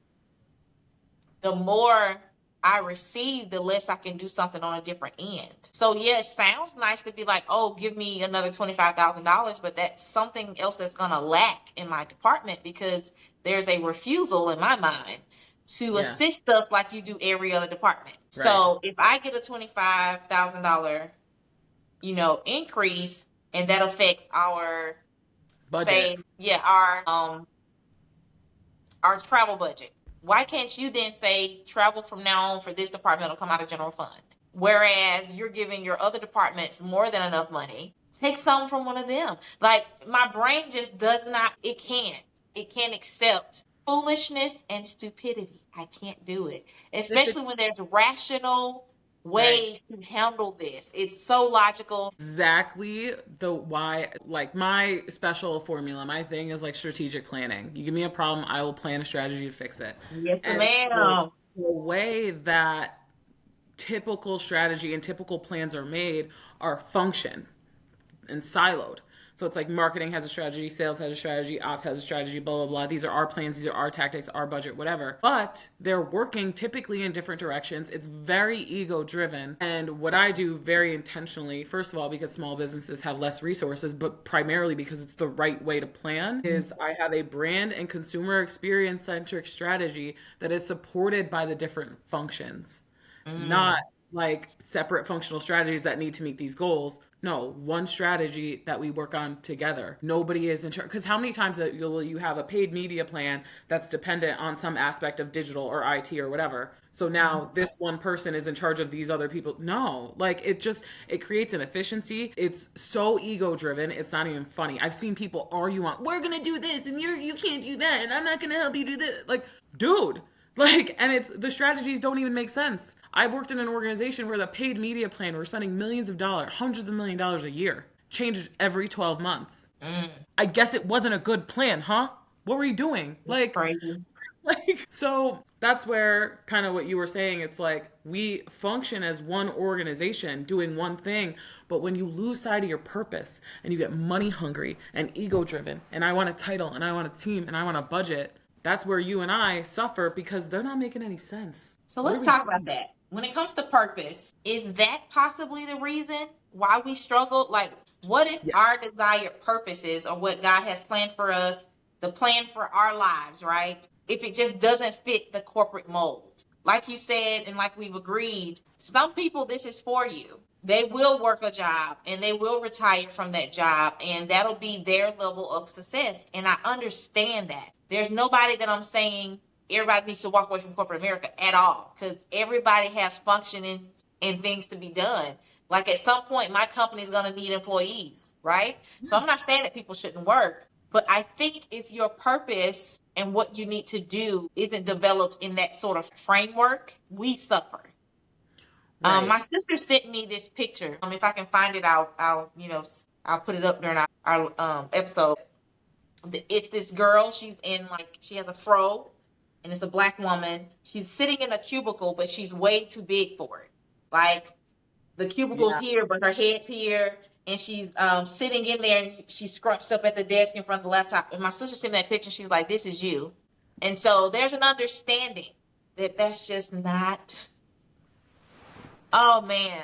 the more I receive, the less I can do something on a different end. So yeah, it sounds nice to be like, oh, give me another $25,000, but that's something else that's gonna lack in my department, because there's a refusal in my mind to Yeah. assist us like you do every other department. Right. So if I get a $25,000, increase, and that affects our Budget. our travel budget. Why can't you then say travel from now on for this department will come out of general fund? Whereas you're giving your other departments more than enough money. Take some from one of them. Like, my brain just does not, it can't. It can't accept foolishness and stupidity. I can't do it. Especially when there's rational ways to handle this. It's so logical. Exactly the why. Like, my special formula, my thing is like strategic planning. You give me a problem, I will plan a strategy to fix it. Yes, And ma'am. the way that typical strategy and typical plans are made are function and siloed. So it's like marketing has a strategy, sales has a strategy, ops has a strategy, blah, blah, blah. These are our plans, these are our tactics, our budget, whatever. But they're working typically in different directions. It's very ego driven. And what I do very intentionally, first of all, because small businesses have less resources, but primarily because it's the right way to plan, is I have a brand and consumer experience centric strategy that is supported by the different functions, not like separate functional strategies that need to meet these goals. No, one strategy that we work on together. Nobody is in charge. Because how many times will you have a paid media plan that's dependent on some aspect of digital or IT or whatever? So now this one person is in charge of these other people. No, like, it creates an efficiency. It's so ego driven. It's not even funny. I've seen people argue on, we're going to do this and you can't do that. And I'm not going to help you do this. Like, dude, like, and it's, the strategies don't even make sense. I've worked in an organization where the paid media plan, we're spending millions of dollars, hundreds of million dollars a year, changes every 12 months. I guess it wasn't a good plan, huh? What were you doing? Like, Crazy. So that's where kind of what you were saying, it's like we function as one organization doing one thing, but when you lose sight of your purpose and you get money hungry and ego driven, and I want a title and I want a team and I want a budget, that's where you and I suffer, because they're not making any sense. So let's talk about that. When it comes to purpose, is that possibly the reason why we struggle? Like, what if our desired purposes, or what God has planned for us, the plan for our lives, right? If it just doesn't fit the corporate mold. Like you said, and like we've agreed, some people, this is for you. They will work a job and they will retire from that job, and that'll be their level of success. And I understand that. There's nobody that I'm saying everybody needs to walk away from corporate America at all, because everybody has functioning and things to be done. Like, at some point, my company is going to need employees, right? So I'm not saying that people shouldn't work, but I think if your purpose and what you need to do isn't developed in that sort of framework, we suffer. Right. My sister sent me this picture. If I can find it, I'll put it up during our episode. It's this girl. She's in, like, she has a fro, and it's a black woman. She's sitting in a cubicle, but she's way too big for it. Like, the cubicle's here, but her head's here, and she's sitting in there, and she's scrunched up at the desk in front of the laptop. And my sister sent me that picture. She's like, "This is you." And so there's an understanding that that's just not. Oh man,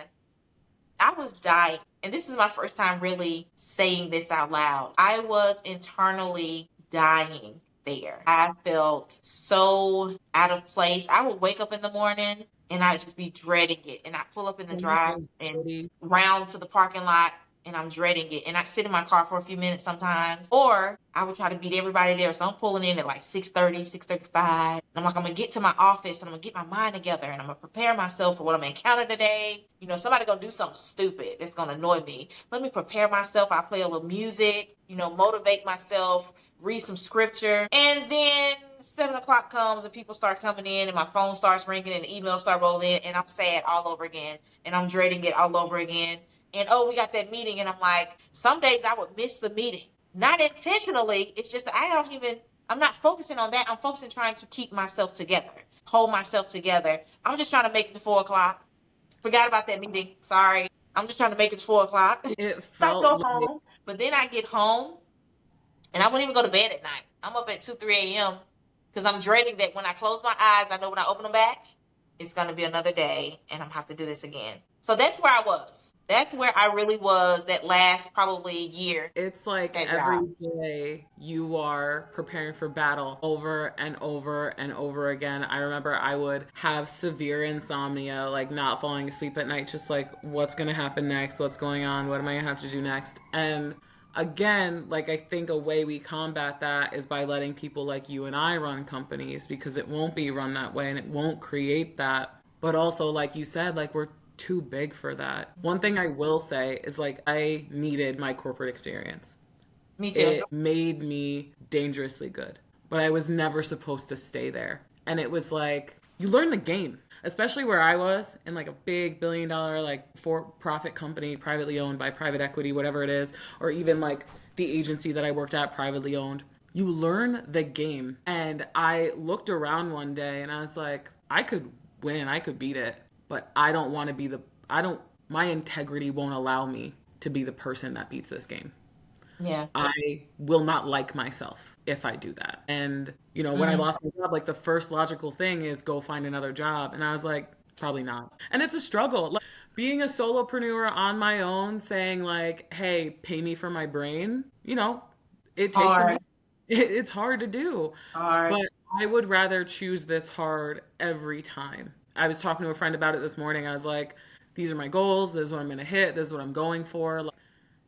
I was dying. And this is my first time really saying this out loud. I was internally dying there. I felt so out of place. I would wake up in the morning and I'd just be dreading it. And I pull up in the drive and Anxiety. round to the parking lot and I'm dreading it. And I sit in my car for a few minutes sometimes. Or I would try to beat everybody there. So I'm pulling in at like 6:30, 6:35. And I'm like, I'm gonna get to my office and I'm gonna get my mind together and I'm gonna prepare myself for what I'm gonna encounter today. You know, somebody gonna do something stupid that's gonna annoy me. Let me prepare myself. I play a little music, you know, motivate myself, read some scripture, and then 7 o'clock comes and people start coming in and my phone starts ringing and the emails start rolling in and I'm sad all over again and I'm dreading it all over again. And oh, we got that meeting and I'm like, some days I would miss the meeting. Not intentionally. It's just that I'm not focusing on that. I'm focusing trying to keep myself together, hold myself together. I'm just trying to make it to 4 o'clock. Forgot about that meeting. Sorry. I'm just trying to make it to 4 o'clock. It I felt go like home, but then I get home and I wouldn't even go to bed at night. I'm up at 2, 3 a.m. because I'm dreading that when I close my eyes, I know when I open them back, it's going to be another day and I'm going to have to do this again. So that's where I was. That's where I really was that last probably year. it's like That every job. day you are preparing for battle over and over and over again. I remember I would have severe insomnia, like not falling asleep at night, just like what's going to happen next? What's going on? What am I going to have to do next? And again, like I think a way we combat that is by letting people like you and I run companies because it won't be run that way and it won't create that. But also, like you said, like we're too big for that. One thing I will say is like I needed my corporate experience. Me too. It made me dangerously good, but I was never supposed to stay there. And it was like you learn the game, especially where I was in like a big $1 billion like for profit company, privately owned by private equity, whatever it is, or even like the agency that I worked at, privately owned. You learn the game. And I looked around one day and I was like, I could win, I could beat it, but I don't want to be I don't, my integrity won't allow me to be the person that beats this game. Yeah. I will not like myself if I do that. And, you know, when I Mm. lost my job, like the first logical thing is go find another job. And I was like, probably not. And it's a struggle. Like, being a solopreneur on my own, saying like, hey, pay me for my brain, you know, it takes some, Hard. it's hard to do. Hard. But I would rather choose this hard every time. I was talking to a friend about it this morning. I was like, these are my goals. This is what I'm going to hit. This is what I'm going for. Like,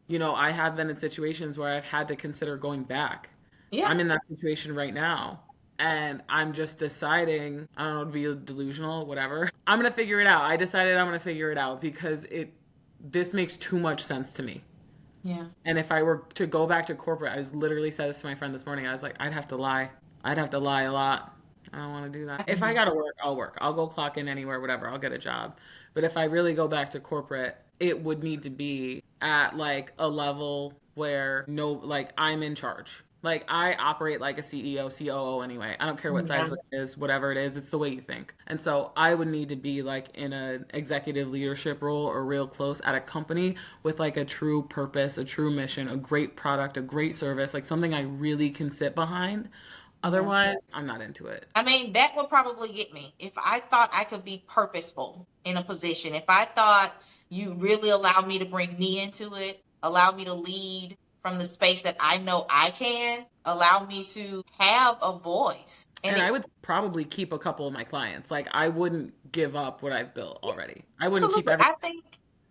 you know, I have been in situations where I've had to consider going back. Yeah. I'm in that situation right now. And I'm just deciding, I don't know, to be delusional, whatever. I'm going to figure it out. I decided I'm going to figure it out because this makes too much sense to me. Yeah. And if I were to go back to corporate, I was literally said this to my friend this morning. I was like, I'd have to lie. I'd have to lie a lot. I don't want to do that. If I got to work, I'll work. I'll go clock in anywhere, whatever. I'll get a job. But if I really go back to corporate, it would need to be at like a level where no, like I'm in charge. Like I operate like a CEO, COO anyway. I don't care what size Yeah. it is, whatever it is, it's the way you think. And so I would need to be like in an executive leadership role or real close at a company with like a true purpose, a true mission, a great product, a great service, like something I really can sit behind. Yeah. Otherwise, I'm not into it. I mean, that would probably get me if I thought I could be purposeful in a position. If I thought you really allow me to bring me into it, allow me to lead from the space that I know I can, allow me to have a voice. And And it I would probably keep a couple of my clients. Like I wouldn't give up what I've built Yeah, already. I wouldn't keep absolutely. every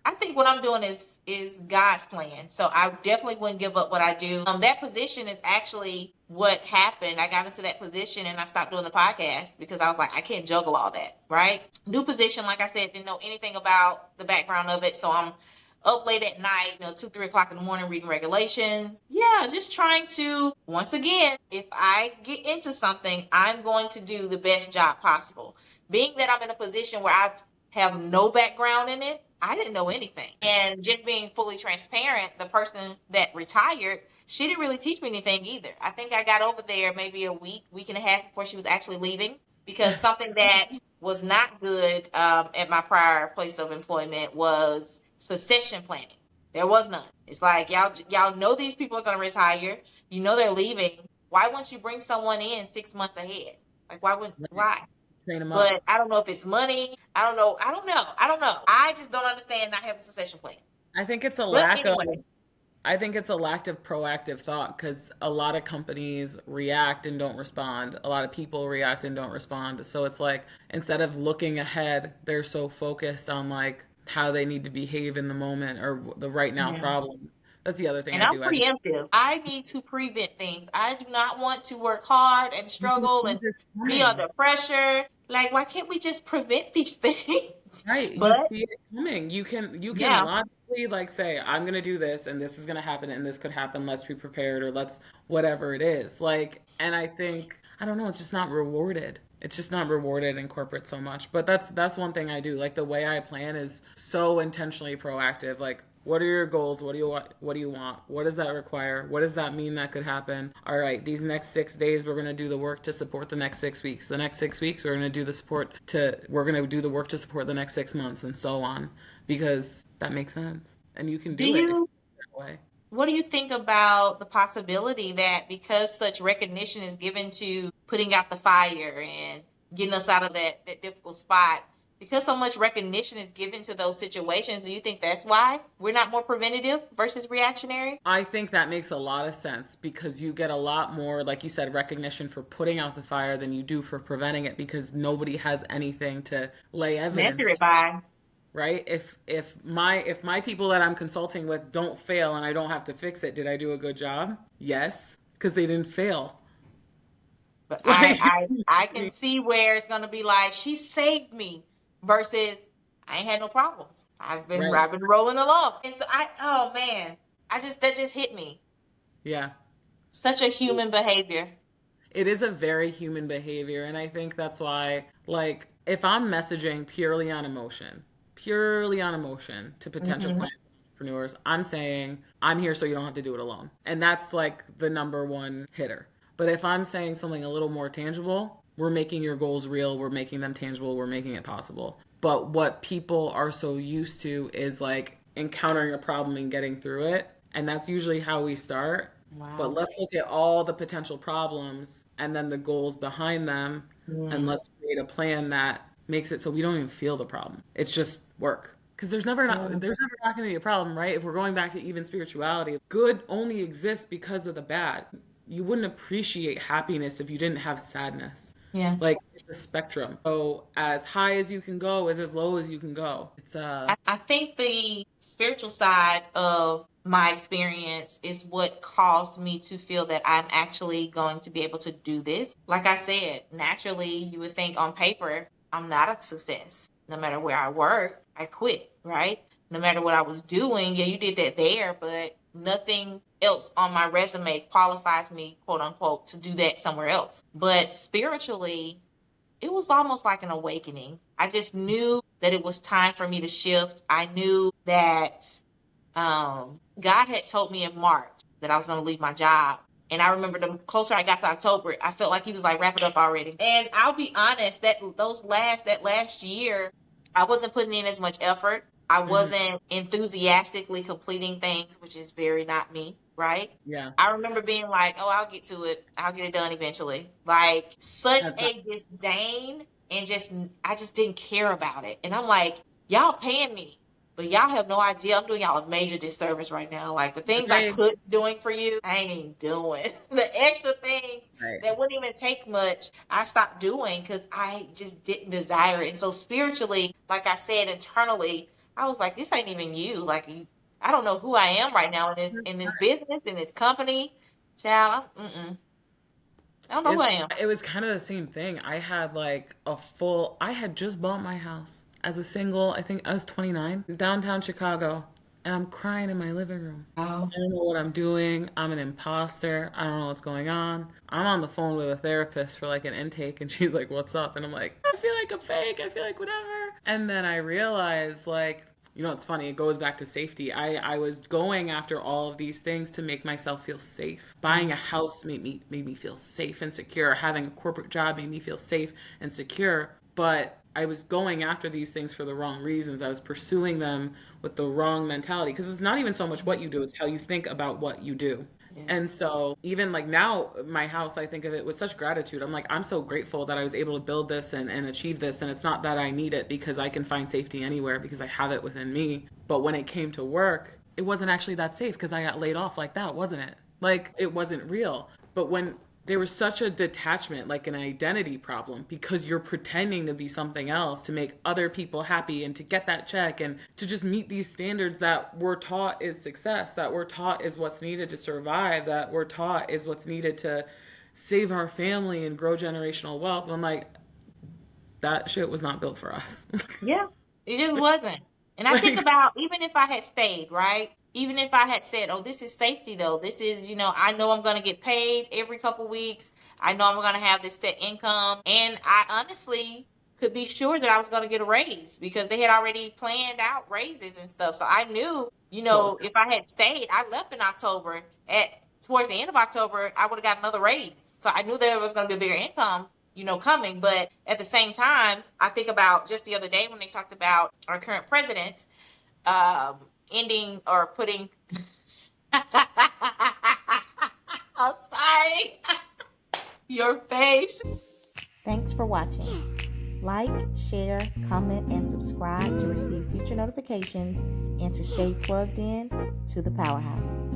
I think what I'm doing is God's plan. So I definitely wouldn't give up what I do. That position is actually what happened. I got into that position and I stopped doing the podcast because I was like, I can't juggle all that, right? New position, like I said, didn't know anything about the background of it. So I'm up late at night, 2, 3 o'clock in the morning reading regulations. Yeah, just trying to, once again, if I get into something, I'm going to do the best job possible. Being that I'm in a position where I have no background in it, I didn't know anything. And just being fully transparent, the person that retired, she didn't really teach me anything either. I think I got over there maybe a week and a half before she was actually leaving because something that was not good at my prior place of employment was succession planning. There was none. It's like y'all know these people are going to retire. You know they're leaving. Why wouldn't you bring someone in 6 months ahead? Like why? train them up. But I don't know if it's money. I don't know. I don't know. I just don't understand not having a succession plan. I think it's a But lack of anyway, I think it's a lack of proactive thought because a lot of companies react and don't respond. A lot of people react and don't respond. So it's like instead of looking ahead, they're so focused on like how they need to behave in the moment or the right now Yeah. problem. That's the other thing And I I'm do. I think preemptive. I need to prevent things. I do not want to work hard and you can struggle see and this be coming. under pressure. Like, why can't we just prevent these things? Right, you But see it coming. You can yeah, logically like say, I'm gonna do this and this is gonna happen and this could happen. Let's be prepared or let's whatever it is. Like, and I think I don't know, it's just not rewarded. It's just not rewarded in corporate so much. But that's one thing I do. Like the way I plan is so intentionally proactive. Like what are your goals? What do you want? What do you want? What does that require? What does that mean that could happen? All right, these next 6 days, we're going to do the work to support the next 6 weeks. The next 6 weeks, we're going to do the work to support the next 6 months and so on because that makes sense. And you can do do it if you you do it that way. what do you think about the possibility that because such recognition is given to putting out the fire and getting us out of that difficult spot, because so much recognition is given to those situations, do you think that's why we're not more preventative versus reactionary? I think that makes a lot of sense because you get a lot more, like you said, recognition for putting out the fire than you do for preventing it because nobody has anything to lay Measure evidence it to, by. right? If my people that I'm consulting with don't fail and I don't have to fix it, did I do a good job? Yes, because they didn't fail. But Like, I can see where it's gonna be like she saved me versus I ain't had no problems. right? I've been rolling along. And so I oh man, I just that just hit me. Yeah. Such a human behavior. It is a very human behavior. And I think that's why, like, if I'm messaging purely on emotion to potential Hmm. clients and entrepreneurs, I'm saying, I'm here so you don't have to do it alone. And that's like the number one hitter. But if I'm saying something a little more tangible, we're making your goals real, we're making them tangible, we're making it possible. But what people are so used to is like encountering a problem and getting through it. And that's usually how we start. But Wow. let's look at all the potential problems and then the goals behind them, and Mm. let's create a plan that makes it so we don't even feel the problem. It's just work. Because there's never not going to be a problem, right? If we're going back to even spirituality, good only exists because of the bad. You wouldn't appreciate happiness if you didn't have sadness. Yeah. Like it's a spectrum. So as high as you can go is as low as you can go. It's I think the spiritual side of my experience is what caused me to feel that I'm actually going to be able to do this. Like I said, naturally, you would think on paper, I'm not a success. No matter where I worked, I quit, right? No matter what I was doing, yeah, you did that there, but nothing else on my resume qualifies me, quote unquote, to do that somewhere else. But spiritually, it was almost like an awakening. I just knew that it was time for me to shift. I knew that God had told me in March that I was going to leave my job. And I remember the closer I got to October, I felt like he was like, wrap it up already. And I'll be honest, that last year, I wasn't putting in as much effort. I mhm, wasn't enthusiastically completing things, which is very not me, right? yeah. I remember being like, oh, I'll get to it. I'll get it done eventually. Like such That's not a disdain and I just didn't care about it. And I'm like, y'all paying me, but y'all have no idea. I'm doing y'all a major disservice right now. Like the things I agreed. could be doing for you, I ain't even doing. The extra things Right. that wouldn't even take much, I stopped doing because I just didn't desire it. And so spiritually, like I said, internally, I was like, this ain't even you. Like I don't know who I am right now in this business, in this company. Child, I don't know who I am. It was kind of the same thing. I had just bought my house as a single, I think I was 29, in downtown Chicago, and I'm crying in my living room. Oh, I don't know what I'm doing. I'm an imposter. I don't know what's going on. I'm on the phone with a therapist for like an intake, and she's like, "What's up?" And I'm like, "I feel like a fake. I feel like whatever." And then I realized, like, it's funny. It goes back to safety. I was going after all of these things to make myself feel safe. Buying a house made me feel safe and secure. Having a corporate job made me feel safe and secure. But I was going after these things for the wrong reasons. I was pursuing them with the wrong mentality because it's not even so much what you do, it's how you think about what you do. yeah. And so even like now, my house, I think of it with such gratitude. I'm like, I'm so grateful that I was able to build this and achieve this. And it's not that I need it because I can find safety anywhere because I have it within me. But when it came to work, it wasn't actually that safe because I got laid off like that, wasn't it? Like it wasn't real. But when there was such a detachment, like an identity problem, because you're pretending to be something else to make other people happy and to get that check and to just meet these standards that we're taught is success, that we're taught is what's needed to survive, that we're taught is what's needed to save our family and grow generational wealth. I'm like, that shit was not built for us. Yeah, it just wasn't. And I think Like, about even if I had stayed, right? Even if I had said, "Oh, this is safety though. This is, I know I'm going to get paid every couple weeks. I know I'm going to have this set income." And I honestly could be sure that I was going to get a raise because they had already planned out raises and stuff. So I knew, what was if I had stayed, I left in October. Towards the end of October, I would have got another raise. So I knew there was going to be a bigger income, coming. But at the same time, I think about just the other day when they talked about our current president um, ending or putting. I'm sorry. Your face. Thanks for watching. Like, share, comment, and subscribe to receive future notifications and to stay plugged in to the Powerhouse.